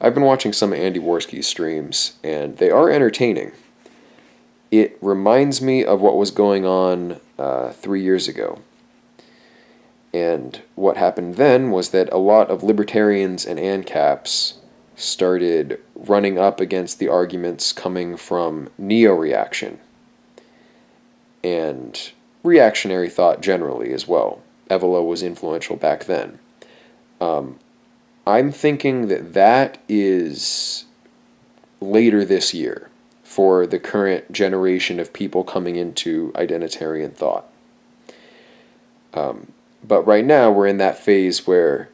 I've been watching some of Andy Worski's streams, and they are entertaining. It reminds me of what was going on 3 years ago. And what happened then was that a lot of libertarians and ANCAPs started running up against the arguments coming from neo-reaction and reactionary thought generally as well. Evelo was influential back then. I'm thinking that that is later this year for the current generation of people coming into identitarian thought. But right now we're in that phase where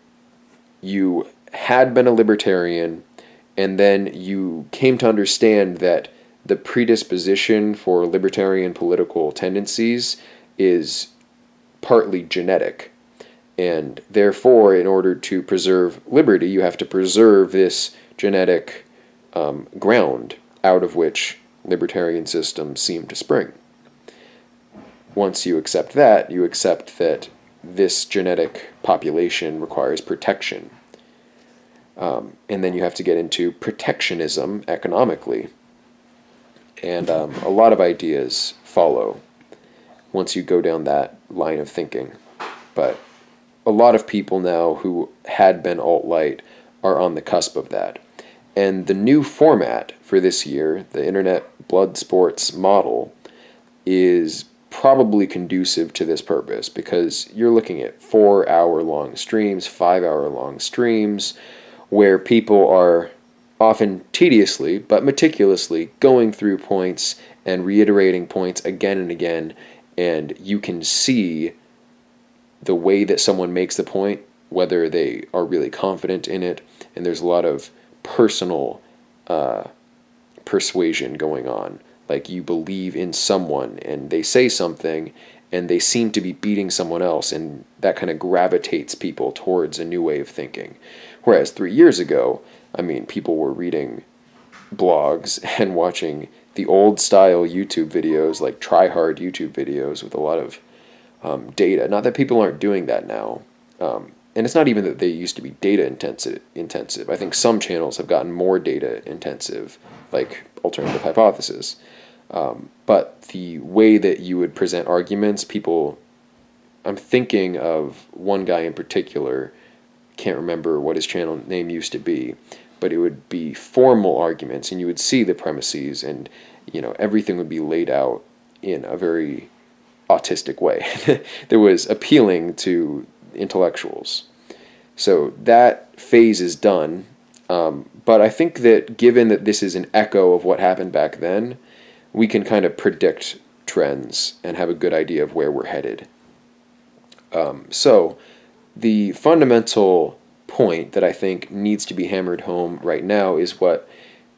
you had been a libertarian and then you came to understand that the predisposition for libertarian political tendencies is partly genetic. And therefore, in order to preserve liberty, you have to preserve this genetic ground out of which libertarian systems seem to spring. Once you accept that, you accept that this genetic population requires protection. And then you have to get into protectionism economically. And a lot of ideas follow once you go down that line of thinking. But a lot of people now who had been alt-right are on the cusp of that. And the new format for this year, the Internet Blood Sports model, is probably conducive to this purpose, because you're looking at 4-hour-long streams, 5-hour-long streams, where people are often tediously but meticulously going through points and reiterating points again and again, and you can see the way that someone makes the point, whether they are really confident in it, and there's a lot of personal persuasion going on. Like, you believe in someone, and they say something, and they seem to be beating someone else, and that kind of gravitates people towards a new way of thinking. Whereas 3 years ago, I mean, people were reading blogs and watching the old-style YouTube videos, like try-hard YouTube videos with a lot of data. Not that people aren't doing that now. And it's not even that they used to be data intensive. I think some channels have gotten more data intensive, like Alternative Hypothesis. But the way that you would present arguments, I'm thinking of one guy in particular, can't remember what his channel name used to be, but it would be formal arguments, and you would see the premises, and everything would be laid out in a very autistic way that was appealing to intellectuals. So that phase is done, but I think that given that this is an echo of what happened back then, we can kind of predict trends and have a good idea of where we're headed. So the fundamental point that I think needs to be hammered home right now is what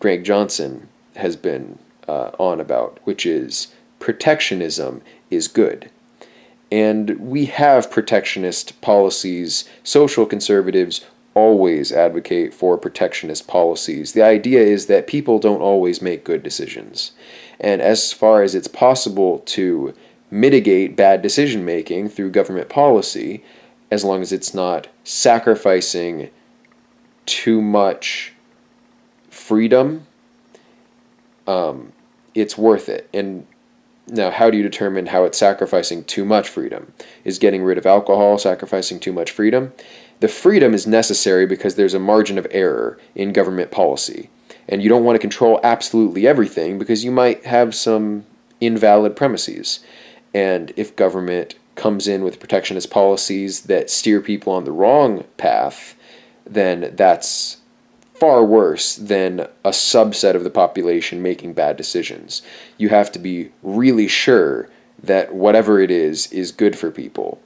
Greg Johnson has been on about, which is protectionism is good. And we have protectionist policies. Social conservatives always advocate for protectionist policies. The idea is that people don't always make good decisions. And as far as it's possible to mitigate bad decision making through government policy, as long as it's not sacrificing too much freedom, it's worth it. And now, how do you determine how it's sacrificing too much freedom? Is getting rid of alcohol sacrificing too much freedom? The freedom is necessary because there's a margin of error in government policy. And you don't want to control absolutely everything because you might have some invalid premises. And if government comes in with protectionist policies that steer people on the wrong path, then that's far worse than a subset of the population making bad decisions. You have to be really sure that whatever it is good for people.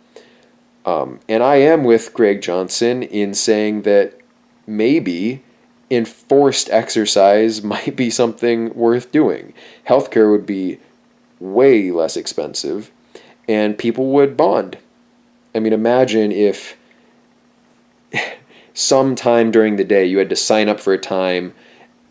And I am with Greg Johnson in saying that maybe enforced exercise might be something worth doing. Healthcare would be way less expensive, and people would bond. I mean, imagine if sometime during the day you had to sign up for a time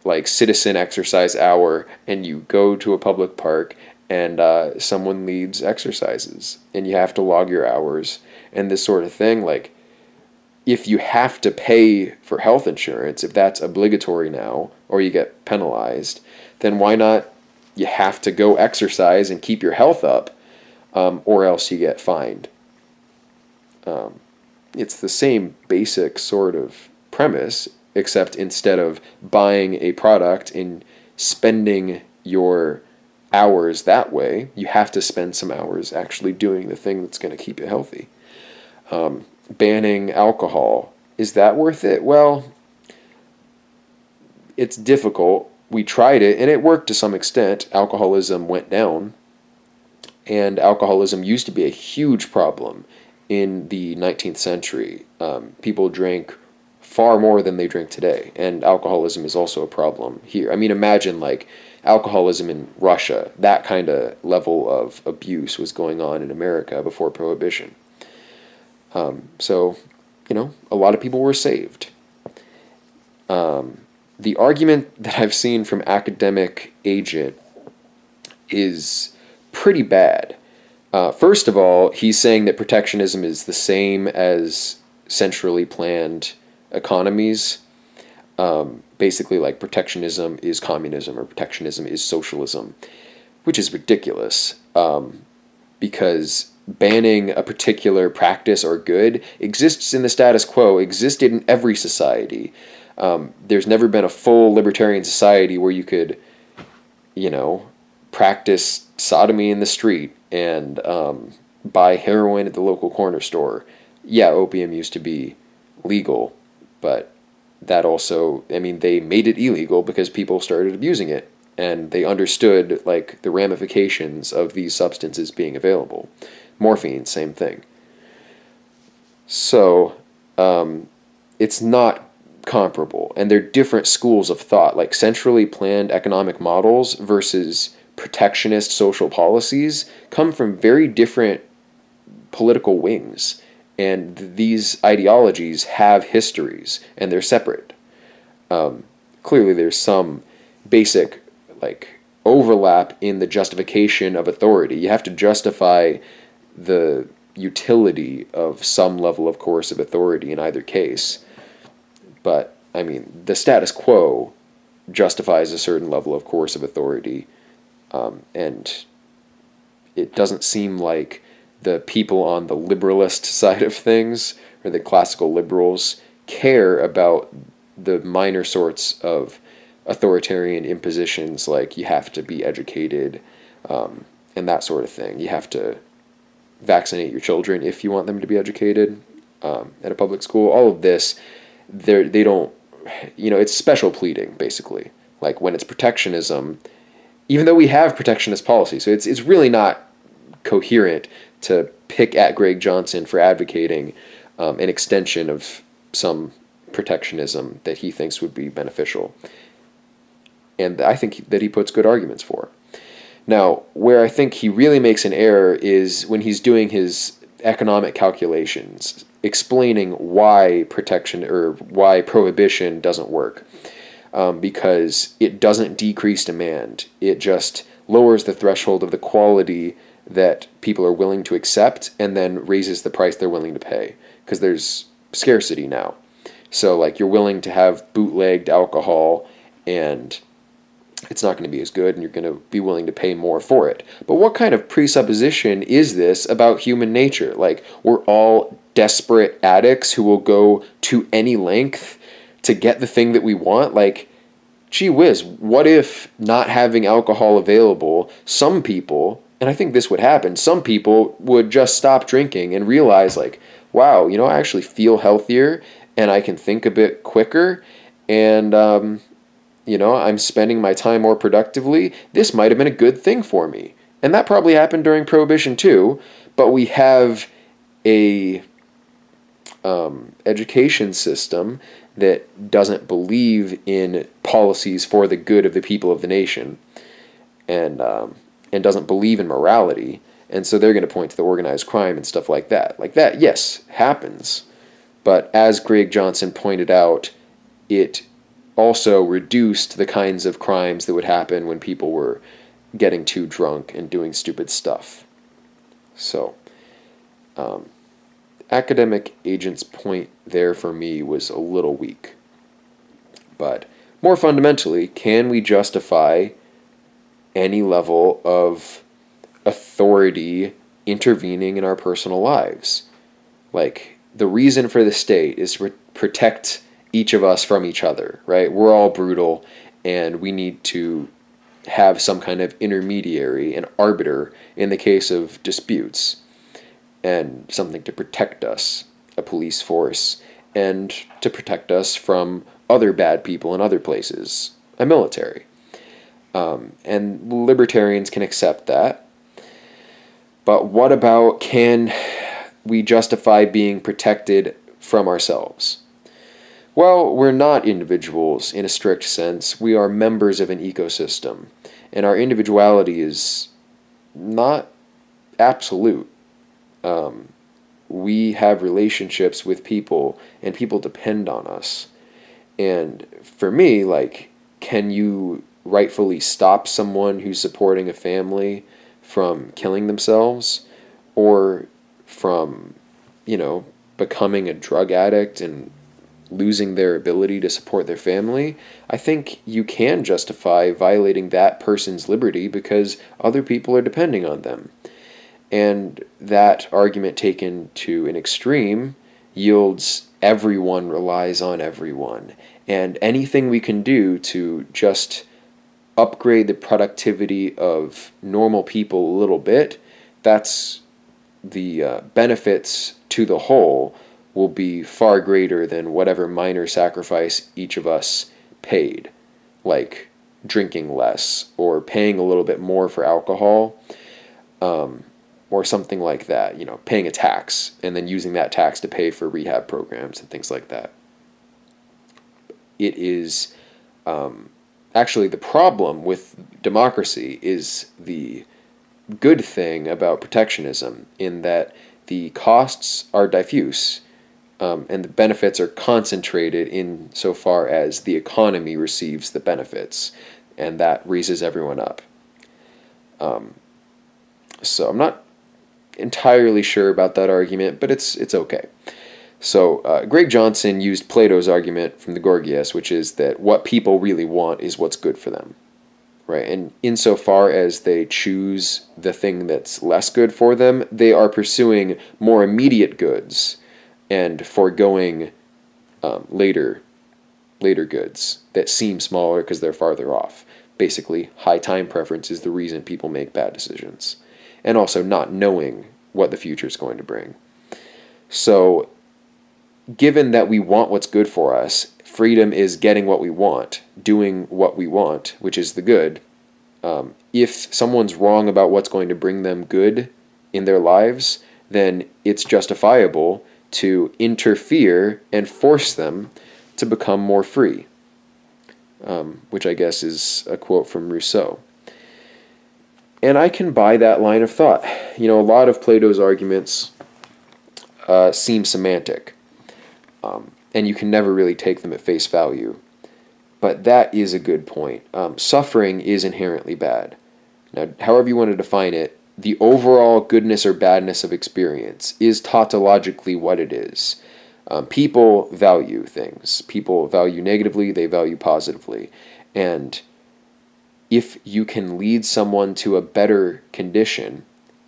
like citizen exercise hour, and you go to a public park and someone leads exercises and you have to log your hours and this sort of thing. Like, if you have to pay for health insurance, if that's obligatory now, or you get penalized, then why not you have to go exercise and keep your health up, or else you get fined. It's the same basic sort of premise, except instead of buying a product and spending your hours that way, you have to spend some hours actually doing the thing that's going to keep you healthy. Banning alcohol, is that worth it? Well, it's difficult. We tried it, and it worked to some extent. Alcoholism went down, and alcoholism used to be a huge problem in the 19th century. People drank far more than they drink today, and alcoholism is also a problem here. I mean, imagine like alcoholism in Russia. That kind of level of abuse was going on in America before Prohibition. So, you know, a lot of people were saved. The argument that I've seen from academic agent is pretty bad. First of all, he's saying that protectionism is the same as centrally planned economies. Basically, like protectionism is communism or protectionism is socialism, which is ridiculous, because banning a particular practice or good exists in the status quo, existed in every society. There's never been a full libertarian society where you could, you know, practice sodomy in the street and buy heroin at the local corner store. Yeah, opium used to be legal, but that also, I mean, they made it illegal because people started abusing it, and they understood, like, the ramifications of these substances being available. Morphine, same thing. So, it's not comparable, and they're different schools of thought, like centrally planned economic models versus protectionist social policies come from very different political wings, and these ideologies have histories, and they're separate. Clearly there's some basic, like, overlap in the justification of authority. You have to justify the utility of some level of coercive authority in either case. But, I mean, the status quo justifies a certain level of coercive authority, and it doesn't seem like the people on the liberalist side of things, or the classical liberals, care about the minor sorts of authoritarian impositions, like you have to be educated, and that sort of thing. You have to vaccinate your children if you want them to be educated at a public school. All of this, they don't, you know, it's special pleading, basically. Like when it's protectionism, even though we have protectionist policy, so it's really not coherent to pick at Greg Johnson for advocating an extension of some protectionism that he thinks would be beneficial. And I think that he puts good arguments for. Now, where I think he really makes an error is when he's doing his economic calculations, explaining why protection or why prohibition doesn't work. Because it doesn't decrease demand. It just lowers the threshold of the quality that people are willing to accept, and then raises the price they're willing to pay, because there's scarcity now. So like you're willing to have bootlegged alcohol, and it's not going to be as good, and you're going to be willing to pay more for it. But what kind of presupposition is this about human nature? Like, we're all desperate addicts who will go to any length to get the thing that we want? Like, gee whiz, what if not having alcohol available, some people, and I think this would happen, some people would just stop drinking and realize, like, wow, you know, I actually feel healthier, and I can think a bit quicker, and, you know, I'm spending my time more productively. This might have been a good thing for me. And that probably happened during Prohibition too, but we have a education system that doesn't believe in policies for the good of the people of the nation, and doesn't believe in morality, and so they're going to point to the organized crime and stuff like that. Like that, yes, happens, but as Greg Johnson pointed out, it also reduced the kinds of crimes that would happen when people were getting too drunk and doing stupid stuff. So, academic agent's point there for me was a little weak. But more fundamentally, can we justify any level of authority intervening in our personal lives? Like, the reason for the state is to protect each of us from each other, right? We're all brutal, and we need to have some kind of intermediary, an arbiter, in the case of disputes, and something to protect us, a police force, and to protect us from other bad people in other places, a military. And libertarians can accept that. But what about, can we justify being protected from ourselves? Well, we're not individuals in a strict sense. We are members of an ecosystem, and our individuality is not absolute. We have relationships with people, and people depend on us. And for me, like, can you rightfully stop someone who's supporting a family from killing themselves, or from, becoming a drug addict and losing their ability to support their family? I think you can justify violating that person's liberty because other people are depending on them. And that argument taken to an extreme yields everyone relies on everyone. And anything we can do to just upgrade the productivity of normal people a little bit, that's the benefits to the whole will be far greater than whatever minor sacrifice each of us paid, like drinking less or paying a little bit more for alcohol, or something like that, paying a tax and then using that tax to pay for rehab programs and things like that. It is actually the problem with democracy is the good thing about protectionism, in that the costs are diffuse, and the benefits are concentrated in so far as the economy receives the benefits, and that raises everyone up. So I'm not entirely sure about that argument, but it's okay. So Greg Johnson used Plato's argument from the Gorgias, which is that what people really want is what's good for them, right? And insofar as they choose the thing that's less good for them, they are pursuing more immediate goods and foregoing later goods that seem smaller because they're farther off. Basically, high time preference is the reason people make bad decisions, and also not knowing what the future is going to bring. So, given that we want what's good for us, freedom is getting what we want, doing what we want, which is the good. If someone's wrong about what's going to bring them good in their lives, then it's justifiable to interfere and force them to become more free, which I guess is a quote from Rousseau. And I can buy that line of thought. A lot of Plato's arguments seem semantic, and you can never really take them at face value. But that is a good point. Suffering is inherently bad. Now, however you want to define it, the overall goodness or badness of experience is tautologically what it is. People value things. People value negatively, they value positively. And if you can lead someone to a better condition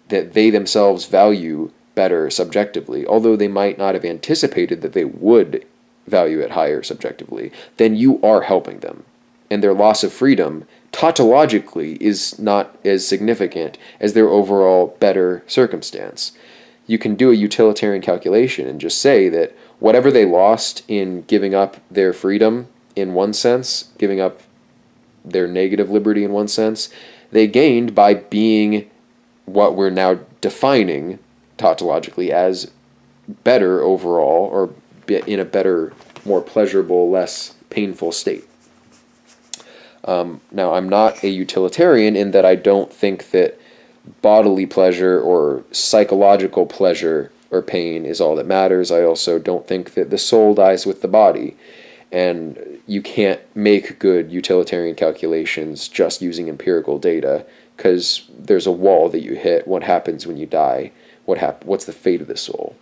that they themselves value better subjectively, although they might not have anticipated that they would value it higher subjectively, then you are helping them. And their loss of freedom, tautologically, is not as significant as their overall better circumstance. You can do a utilitarian calculation and just say that whatever they lost in giving up their freedom in one sense, giving up their negative liberty in one sense, they gained by being what we're now defining tautologically as better overall, or in a better, more pleasurable, less painful state. Now, I'm not a utilitarian in that I don't think that bodily pleasure or psychological pleasure or pain is all that matters. I also don't think that the soul dies with the body, and you can't make good utilitarian calculations just using empirical data, because there's a wall that you hit. What happens when you die? What's the fate of the soul?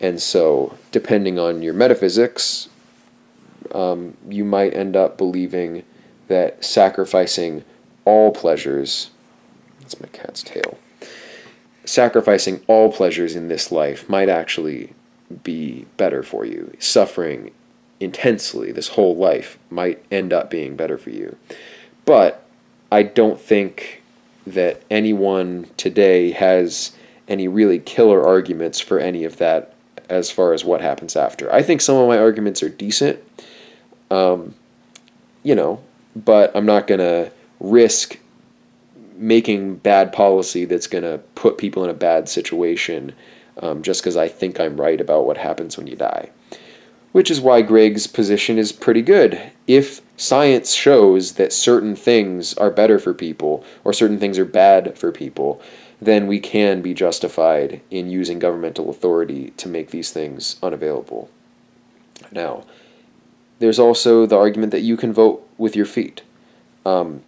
And so, depending on your metaphysics, you might end up believing that sacrificing all pleasures, that's my cat's tail, sacrificing all pleasures in this life might actually be better for you. Suffering intensely this whole life might end up being better for you. But I don't think that anyone today has any really killer arguments for any of that as far as what happens after. I think some of my arguments are decent, but I'm not going to risk making bad policy that's going to put people in a bad situation just because I think I'm right about what happens when you die. Which is why Greg's position is pretty good. If science shows that certain things are better for people or certain things are bad for people, then we can be justified in using governmental authority to make these things unavailable. Now, there's also the argument that you can vote with your feet. And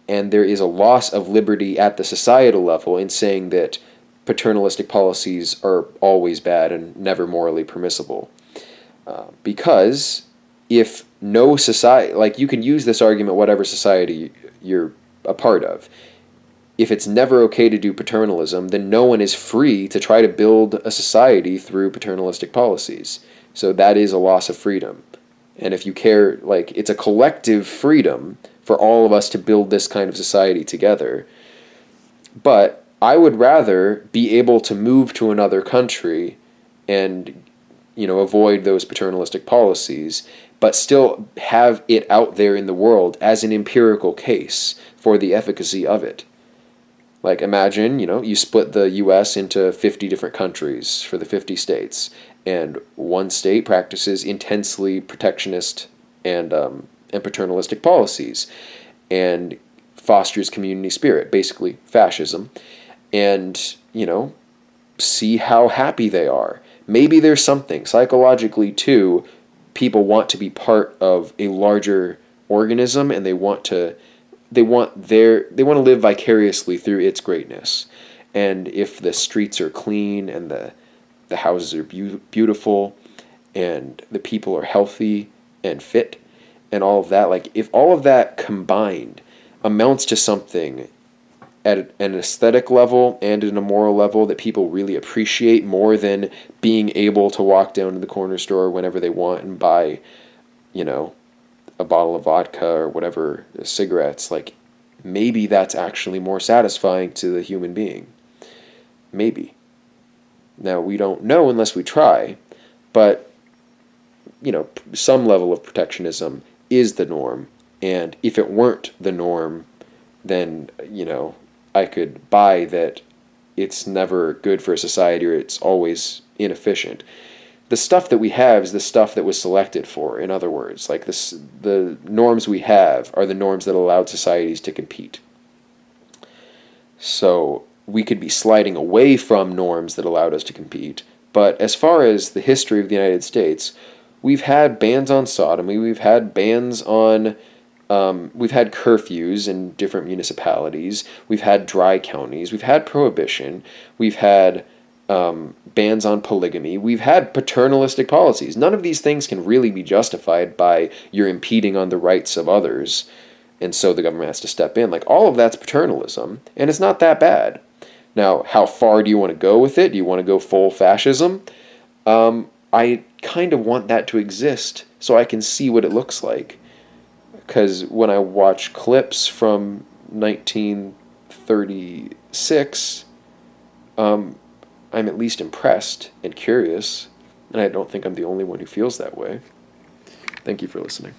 there is a loss of liberty at the societal level in saying that paternalistic policies are always bad and never morally permissible. Because if no society, like you can use this argument whatever society you're a part of, if it's never okay to do paternalism, then no one is free to try to build a society through paternalistic policies. So that is a loss of freedom. And if you care, like, it's a collective freedom for all of us to build this kind of society together. But I would rather be able to move to another country and avoid those paternalistic policies, but still have it out there in the world as an empirical case for the efficacy of it. Like, imagine, you split the U.S. into 50 different countries for the 50 states, and one state practices intensely protectionist and paternalistic policies, and fosters community spirit, basically fascism, and, see how happy they are. Maybe there's something psychologically too. People want to be part of a larger organism, and they want to live vicariously through its greatness. And if the streets are clean and the houses are beautiful and the people are healthy and fit and all of that, like if all of that combined amounts to something at an aesthetic level and at a moral level that people really appreciate more than being able to walk down to the corner store whenever they want and buy, a bottle of vodka or whatever, cigarettes, like maybe that's actually more satisfying to the human being. Maybe. Now, we don't know unless we try, but, some level of protectionism is the norm, and if it weren't the norm, then, I could buy that it's never good for a society or it's always inefficient. The stuff that we have is the stuff that was selected for, in other words. Like the norms we have are the norms that allowed societies to compete. So we could be sliding away from norms that allowed us to compete, but as far as the history of the United States, we've had bans on sodomy, we've had bans on we've had curfews in different municipalities. We've had dry counties. We've had prohibition. We've had bans on polygamy. We've had paternalistic policies. None of these things can really be justified by you're impeding on the rights of others, and so the government has to step in. Like, all of that's paternalism, and it's not that bad. Now, how far do you want to go with it? Do you want to go full fascism? I kind of want that to exist so I can see what it looks like. Because when I watch clips from 1936, I'm at least impressed and curious, and I don't think I'm the only one who feels that way. Thank you for listening.